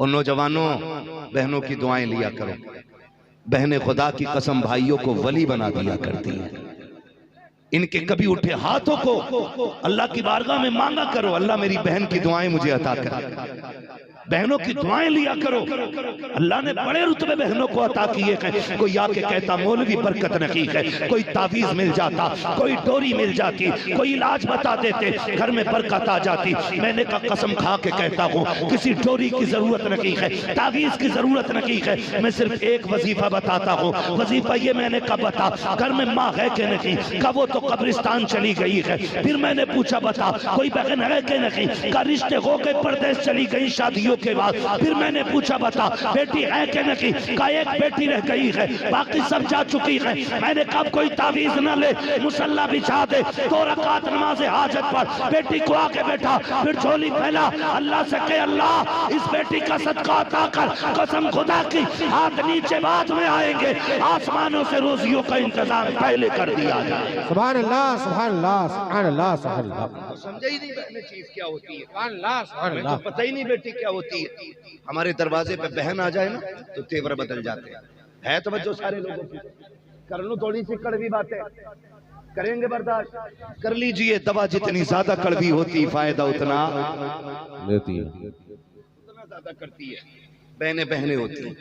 और नौजवानों बहनों की दुआएं लिया करो। बहनें खुदा की कसम भाइयों को वली बना दिया करती हैं। इनके कभी उठे हाथों को अल्लाह की बारगाह में मांगा करो, अल्लाह मेरी बहन की दुआएं मुझे अता कर। बहनों की दुआएं लिया करो। अल्लाह ने बड़े रुतबे बहनों को अता किए हैं। कोई आके कहता मौलवी बरकत नहीं है, कोई तावीज मिल जाता, कोई डोरी मिल जाती, कोई इलाज बता देते, घर में बरकत आ जाती। मैंने कहा कसम खा के कहता हूँ किसी डोरी की जरूरत नहीं है, तावीज की जरूरत नहीं है। मैं सिर्फ एक वजीफा बताता हूँ। वजीफा ये मैंने कब बता, घर में माँ है कि नहीं, कब वो तो कब्रिस्तान चली गई है। फिर मैंने पूछा बता कोई बहन है कि नहीं, का रिश्ते हो गए परदेश चली गई शादियों के बाद। फिर मैंने पूछा बता बेटी है कि नहीं, का एक बेटी रह गई है, बाकी सब जा चुकी है। मैंने कब कोई तावीज न ले, मुसल्ला बिछा दे, 2 रकात नमाज हाजत पर बेटी को आके बैठा, फिर झोली फैला, अल्लाह से कहे अल्लाह इस बेटी का सदका अता कर। कसम खुदा की हाथ नीचे बाद में आएंगे, आसमानों से रोजियों का इंतजाम पहले कर दिया जाए। सुभान अल्लाह, सुभान अल्लाह, सुभान अल्लाह, सुभान अल्लाह। समझा ही नहीं बहन चीज क्या होती है, सुभान अल्लाह, सुभान अल्लाह। तो पता ही नहीं बेटी क्या होती है। हमारे दरवाजे पे बहन आ जाए ना तो तेवर बदल जाते हैं। है तो बच्चों सारे लोगों की, कर लो थोड़ी सी कड़वी बातें, करेंगे बर्दाश्त, कर लीजिए। दवा जितनी ज्यादा कड़वी होती फायदा उतना लेती है, उतना ज्यादा करती है। बहनें बहनें होती हैं।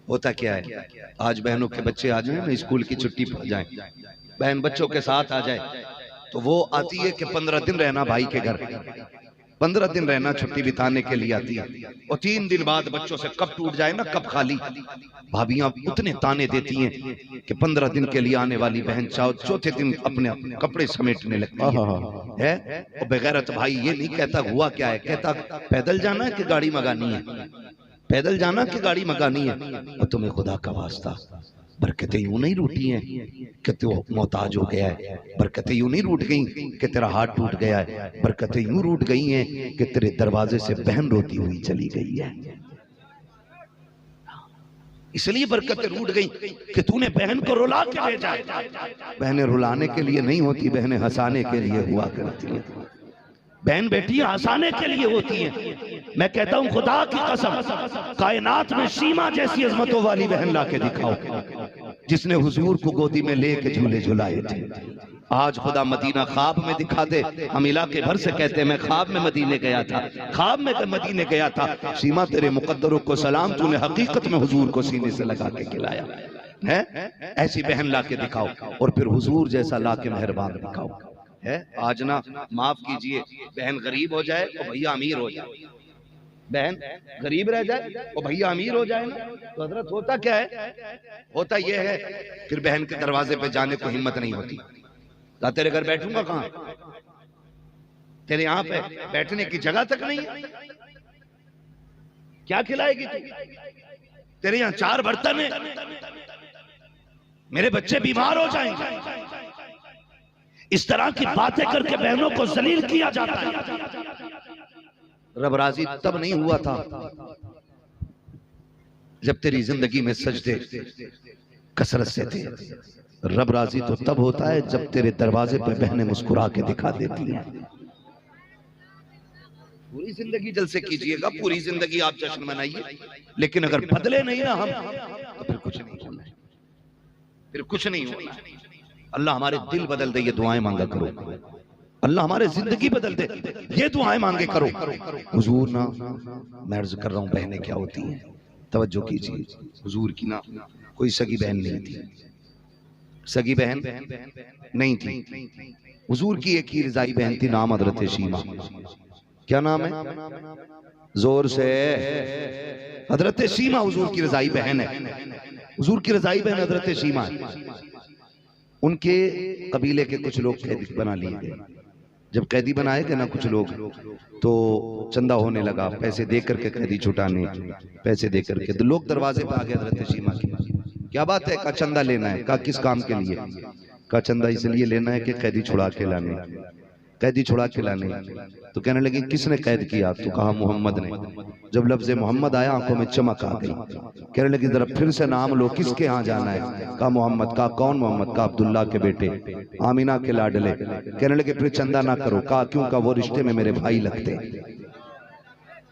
होता क्या है, आज बहनों के बच्चे आ जाए ना, स्कूल की छुट्टी पड़ जाए, बहन बच्चों के साथ आ जाए तो वो आती है कि 15 दिन रहना भाई के घर, 15 दिन रहना छुट्टी बिताने के लिए आती है। और 3 दिन बाद बच्चों से कब टूट जाए ना, कब खाली, भाभियां उतने ताने देती हैं कि 15 दिन के लिए आने वाली बहन चौथे दिन अपने कपड़े समेटने लगती है। और बेगैरत भाई ये नहीं कहता हुआ क्या है, कहता पैदल जाना है कि गाड़ी मंगानी है, पैदल जाना कि गाड़ी मंगानी है। और तुम्हें खुदा का वास्ता बरकतें यूं नहीं रूठी हैं कि तू मोहताज हो गया है, बरकतें यूं नहीं रूठ गई कि तेरा हाथ टूट गया है, बरकतें यूं रूठ गई हैं कि तेरे दरवाजे से बहन रोती हुई चली गई है। इसलिए बरकतें रूठ गई कि तूने बहन को रुला के भेजा। बहनें रुलाने के लिए नहीं होती, बहनें हंसाने के लिए हुआ करती है। बहन बेटियां हंसाने के लिए होती हैं। मैं कहता हूं खुदा की कसम कायनात में सीमा जैसी अजमतों वाली बहन ला के दिखाओ जिसने हुजूर को गोदी में लेके झूले झुलाए थे। आज खुदा मदीना ख्वाब में दिखा दे। हम इलाके भर से कहते हैं मैं ख्वाब में मदीने गया था, ख्वाब में मदीने गया था। सीमा तेरे मुकद्दरों को सलाम, तूने हकीकत में हुजूर को सीने से लगा के खिलाया है। ऐसी बहन ला के दिखाओ और फिर हुजूर जैसा ला के मेहरबान दिखाओ है। आज ना माफ कीजिए, बहन गरीब हो जाए और भैया अमीर हो जाए, बहन गरीब रह जाए और भैया अमीर हो जाए ना, तो हजरत होता क्या है, होता यह है फिर बहन के दरवाजे पे जाने को हिम्मत नहीं होती। तेरे घर बैठूंगा कहां, तेरे यहाँ पे बैठने की जगह तक नहीं है, क्या खिलाएगी तू, तेरे यहाँ 4 बर्तन है, मेरे बच्चे बीमार हो जाएंगे। इस तरह की बातें करके बहनों को जलील किया जाता है। रब राजी तब नहीं हुआ था जब तेरी जिंदगी में सजदे कसरत से थे। रब राजी तो तब होता है जब तेरे दरवाजे पर बहनें मुस्कुरा के दिखा देती हैं। पूरी जिंदगी जलसे कीजिएगा, पूरी जिंदगी आप जश्न मनाइए, लेकिन अगर बदले नहीं ना हम तो फिर कुछ नहीं होना, फिर कुछ नहीं होना। अल्लाह हमारे दिल बदल दे, ये दुआएं मांगा करो। अल्लाह हमारे जिंदगी बदल दे, ये दुआएं मांगे करो। हुजूर ना, मैं अर्ज कर रहा हूँ बहनें क्या होती हैं, तवज्जो कीजिए। हुजूर की ना कोई सगी बहन नहीं थी, सगी बहन नहीं थी। हुजूर की एक ही रजाई बहन थी, नाम हजरत शीमा। क्या नाम है, जोर से, हजरत शीमा हुजूर की रजाई बहन है। हुजूर की रजाई बहन हजरत शीमा है। उनके कबीले के कुछ लोग कैदी बना लिए गए। जब कैदी बनाए गए ना कुछ लोग, तो चंदा होने लगा, पैसे दे करके कैदी छुटाने, पैसे दे करके तो लोग दरवाजे पर आ गए हजरत शीमा के। क्या बात है, का चंदा लेना है, का किस काम के लिए, का चंदा इसलिए लेना है कि कैदी छुड़ा के लाने, कैदी छुड़ा के लाने। तो कहने लगे किसने कैद किया, तो कहा मोहम्मद ने। जब लफ्ज़ मोहम्मद आया आंखों में चमक आ गई। कहने लगे जरा फिर से नाम लो, किसके यहाँ जाना है, कहा मोहम्मद। का कौन मोहम्मद, का अब्दुल्ला के बेटे, आमीना के लाडले। कहने लगे फिर चंदा ना करो, कहा क्यों, का वो रिश्ते में मेरे भाई लगते।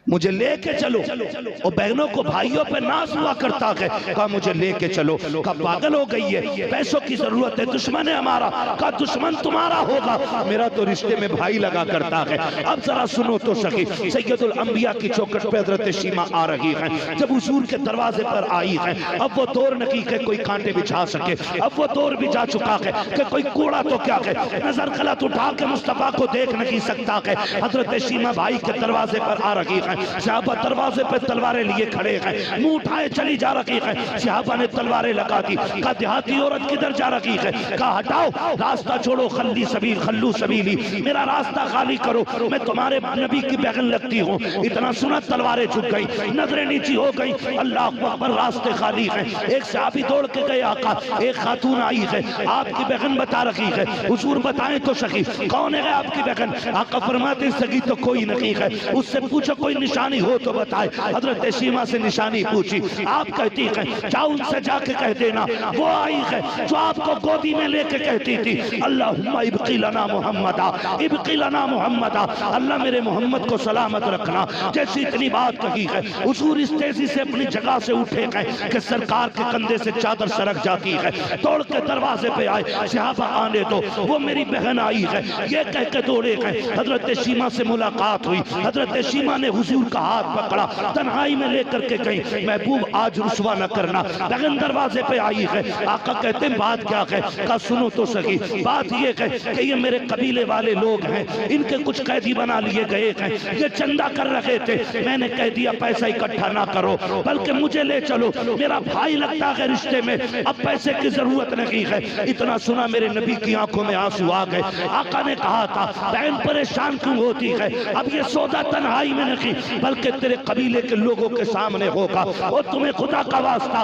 मुझे लेके चलो। और बहनों को भाइयों पे नाज हुआ करता है, कहा मुझे लेके चलो। कहा पागल हो गई है, पैसों की जरूरत है, दुश्मन है हमारा। कहा दुश्मन तुम्हारा होगा, मेरा तो रिश्ते में भाई लगा करता है। अब जरा सुनो तो सही, सैयदुल अंबिया की चौखट पे हजरत शीमा आ रही है। जब हुजूर के दरवाजे पर आई है, अब वो दौर नहीं के कोई कांटे बिछा सके, अब वो दौर भी जा चुका है कि कोई कूड़ा तो क्या है, नजर गलत उठा के मुस्तफा को देख नहीं सकता है। हजरत शीमा भाई के दरवाजे पर आ रही है, सहाबा दरवाजे पे तलवारें लिए खड़े हैं, मुंह उठाए चली जा रही है। सहाबा ने तलवारें लगा दी। कहा देहाती औरत किधर जा रही है? कहा हटाओ, रास्ता छोड़ो, खल्ली सबील खल्लू सबीली, मेरा रास्ता खाली करो, मैं तुम्हारे नबी की बहन लगती हूँ। इतना सुना तलवारें झुक गई, नजरें नीची हो गई, अल्लाह अकबर, रास्ते खाली हैं। एक सहाबी दौड़ के गए, आका एक खातून आई है, आपकी बहन बता रही है। हुजूर बताएं तो सही कौन है आपकी बहन? आका फरमाते सगी तो कोई नहीं है, उससे पूछो कोई निशानी हो तो बताए। हजरत शीमा से निशानी पूछी, आप कहती है जाओ उनसे जाके कह देना वो आई है जो आपको गोदी में लेके कहती थी अल्लाहुम्मा इब्की लना मुहम्मदा, इब्की लना मुहम्मदा, अल्लाह मेरे मोहम्मद को सलामत रखना। जैसी इतनी बात कही है, हुजूर इस तेजी से अपनी जगह से उठे गए कि सरकार के कंधे से चादर सरक जाती है। दौड़ के दरवाजे पे आए, सहाबा आने दो, वो मेरी बहन आई है, ये कह के दौड़े गए। हजरत शीमा से मुलाकात हुई, हजरत शीमा ने हुजूर का हाथ पकड़ा, तन्हाई में लेकर के गई, महबूब आज रुसवा न करना। बहन दरवाजे पे आई है, आका कहते हैं बात क्या है? कहा सुनो तो सही, बात ये है कि ये मेरे कबीले वाले लोग हैं, इनके कुछ कैदी बना लिए गए हैं, ये चंदा कर रहे थे, मैंने कह दिया पैसा इकट्ठा ना करो, बल्कि मुझे ले चलो, मेरा भाई लगता है रिश्ते में, अब पैसे की जरूरत नहीं है। इतना सुना मेरे नबी की आंखों में आंसू आ गए। आका ने कहा था बहन परेशान क्यों होती है, अब ये सौदा तन्हाई में नहीं बल्कि तेरे कबीले के लोगों के सामने होगा। और तुम्हें खुदा का वास्ता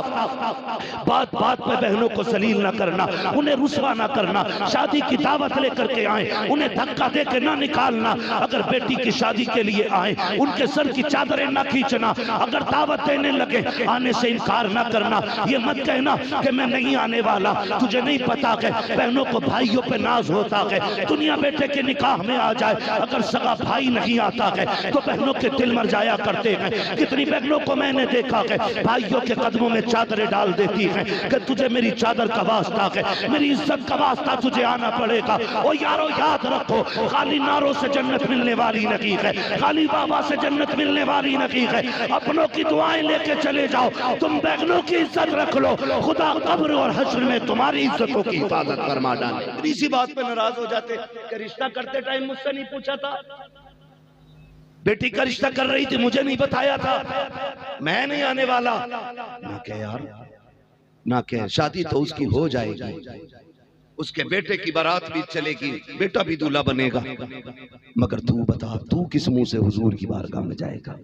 बात बात पे बहनों को सलील ना करना, उन्हें रुसवा ना करना, शादी की दावत लेकर के आए उन्हें धक्का दे के ना निकालना, अगर बेटी की शादी के लिए आए उनके सर की चादरें ना खींचना, अगर दावत देने लगे आने से इनकार ना करना। ये मत कहना कि मैं नहीं आने वाला, तुझे नहीं पता है बहनों को भाइयों पे नाज होता है। दुनिया बेटे के निकाह में आ जाए, अगर सगा भाई नहीं आता है तो बहनों के दिल मर जाया करते हैं। कितनी बहनों को मैंने देखा है भाइयों के कदमों में चादरें डाल देती हैं कि तुझे मेरी चादर का वास्ता है, मेरी इज्जत का वास्ता, तुझे आना पड़ेगा। ओ यारो याद रखो, खाली नारों से जन्नत मिलने वाली नहीं है, खाली बाबा से जन्नत मिलने वाली नहीं है। अपनों की दुआएं लेके चले जाओ, तुम बहनों की इज्जत रख लो, खुदा कब्र और हश्र में तुम्हारी इज्जतों की हिफाजत फरमा डाले। इसी बात पे नाराज हो जाते कि रिश्ता करते टाइम मुझसे नहीं पूछा था, बेटी का रिश्ता कर रही थी मुझे नहीं बताया था, मैं नहीं आने वाला। ना कह यार, ना कह, शादी तो उसकी हो जाएगी, उसके बेटे की बारात भी चलेगी, बेटा भी दूल्हा बनेगा, मगर तू बता तू किस मुंह से हुजूर की बारगाह में जाएगा?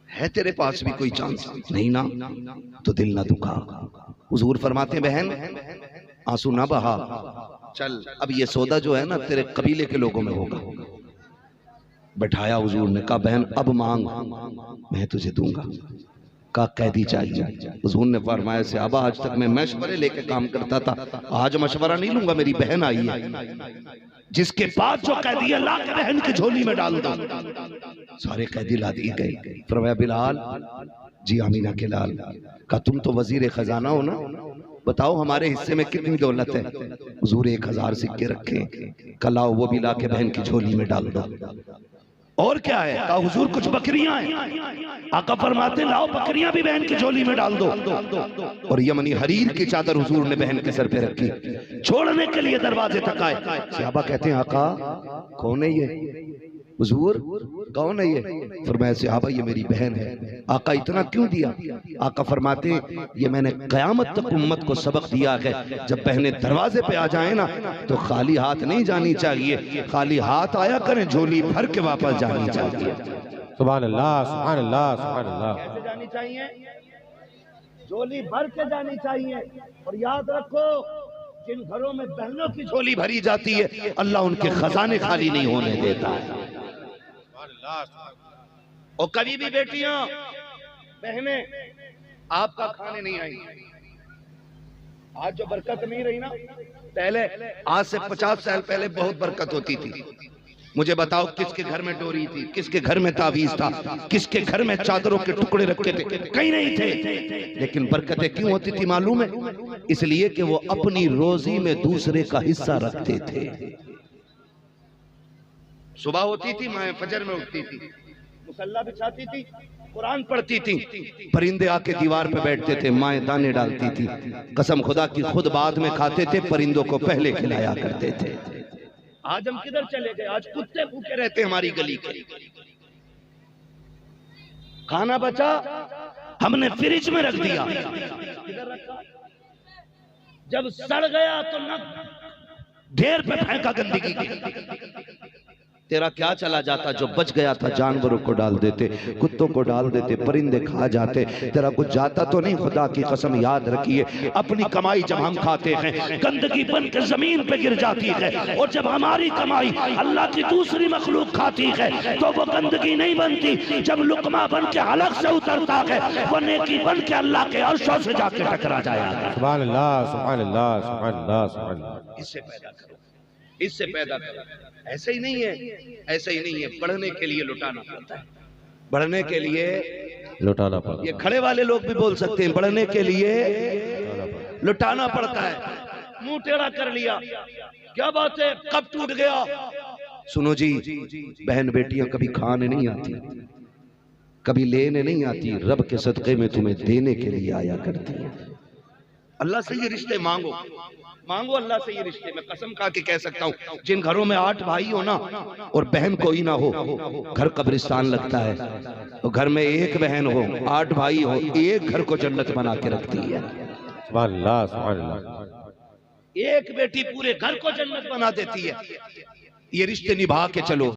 है तेरे पास भी कोई चांस? नहीं ना, तो दिल ना दुखा। हुजूर फरमाते बहन आंसू ना बहा, चल अब ये सौदा जो है ना तेरे कबीले के लोगों में होगा। बैठाया हुजूर ने, कहा बहन अब मांग मैं तुझे दूंगा। का कैदी चाहिए? हुजूर ने फरमाया सहाबा आज तक मैं मशवरे लेके काम करता था, आज मशवरा नहीं लूंगा, मेरी बहन आई है, जिसके पास जो कैदी है ला के बहन की झोली में डाल दो। सारे कैदी ला दिए गए। फरमाया बिलाल जी आमीना के लाल, का तुम तो वजीर खजाना हो ना, बताओ हमारे हिस्से में कितनी दौलत है? हुजूर 1000 सिक्के रखे, कलाओ वो भी ला के बहन की झोली में डाल दो। और क्या है? कहा हुजूर कुछ बकरियां हैं। आका फरमाते लाओ बकरियां भी बहन की झोली में डाल दो। और यमनी हरीर की चादर हुजूर ने बहन के सर पे रखी, छोड़ने के लिए दरवाजे तक आए। सहाबा कहते हैं आका कौन है ये? हुजूर कौन है ये? फरमाया सहाबा ये मेरी बहन है। आका इतना क्यों दिया? आका फरमाते ये मैंने कयामत तक उम्मत को सबक दिया है, जब बहनें दरवाजे पे आ जाए ना तो खाली हाथ नहीं जानी चाहिए, खाली हाथ आया करें, झोली भर के वापस जानी चाहिए। सुभान अल्लाह, सुभान अल्लाह, सुभान अल्लाह। कैसे जानी चाहिए? झोली भर के जानी चाहिए। और याद रखो जिन घरों में बहनों की झोली भरी जाती है अल्लाह उनके खजाने खाली नहीं होने देता है। और कभी भी बेटियां बहनें आपका खाने नहीं आई, आज जो बरकत नहीं रही ना, पहले आज से 50 साल पहले बहुत बरकत होती थी। मुझे बताओ किसके घर में डोरी थी, किसके घर में तावीज था, किसके घर में चादरों के टुकड़े रखे थे? कहीं नहीं थे। लेकिन बरकतें क्यों होती थी मालूम है? इसलिए कि वो अपनी रोजी में दूसरे का हिस्सा रखते थे। सुबह होती थी, माए फजर में उठती थी, मुसल्ला बिछाती थी, कुरान पढ़ती थी, परिंदे आके दीवार पे बैठते थे, माए दाने डालती थी। कसम खुदा की खुद बाद में खाते थे, परिंदों को पहले खिलाया करते थे। आज हम किधर चले गए? आज कुत्ते भूखे रहते हमारी गली के। खाना बचा, हमने फ्रिज में रख दिया। किधर रखा? जब सड़ गया तो न ढेर पे फेंका गंदगी की। तेरा क्या चला जाता? जो बच गया था जानवरों को डाल देते, कुत्तों को डाल देते, परिंदे खा जाते। तेरा कुछ जाता तो नहीं। खुदा की कसम याद रखिए, अपनी कमाई जब हम खाते हैं गंदगी बन के जमीन पे गिर जाती है, और जब हमारी कमाई अल्लाह की दूसरी मखलूक खाती है तो वो गंदगी नहीं बनती। जब लुकमा बन के हलक से उतरता है वो नेकी बन के अल्लाह के अर्शों से जाके टकरा जाएगा। सुभान अल्लाह, सुभान अल्लाह, सुभान अल्लाह, सुभान अल्लाह। इससे पैदा करो, इससे पैदा करो। ऐसे ही नहीं है, ऐसे ही नहीं है। बढ़ने के लिए लुटाना पड़ता है, बढ़ने के लिए लुटाना पड़ता है। ये खड़े वाले लोग भी बोल सकते हैं, बढ़ने के लिए लुटाना पड़ता है। मुंह टेढ़ा कर लिया, क्या बात है, कब टूट गया? सुनो जी, बहन बेटियां कभी खाने नहीं आती, कभी लेने नहीं आती, रब के सदक़े में तुम्हें देने के लिए आया करती है। अल्लाह से ये रिश्ते मांगो, मांगो अल्लाह से ये रिश्ते। मैं कसम खा के कह सकता हूँ, जिन घरों में 8 भाई हो ना और बहन कोई ना हो, घर कब्रिस्तान लगता है। तो घर में एक बहन हो, 8 भाई हो, एक घर को जन्नत बना के रखती है। सुभान अल्लाह, सुभान अल्लाह। एक बेटी पूरे घर को जन्नत बना देती है। ये रिश्ते निभा के चलो।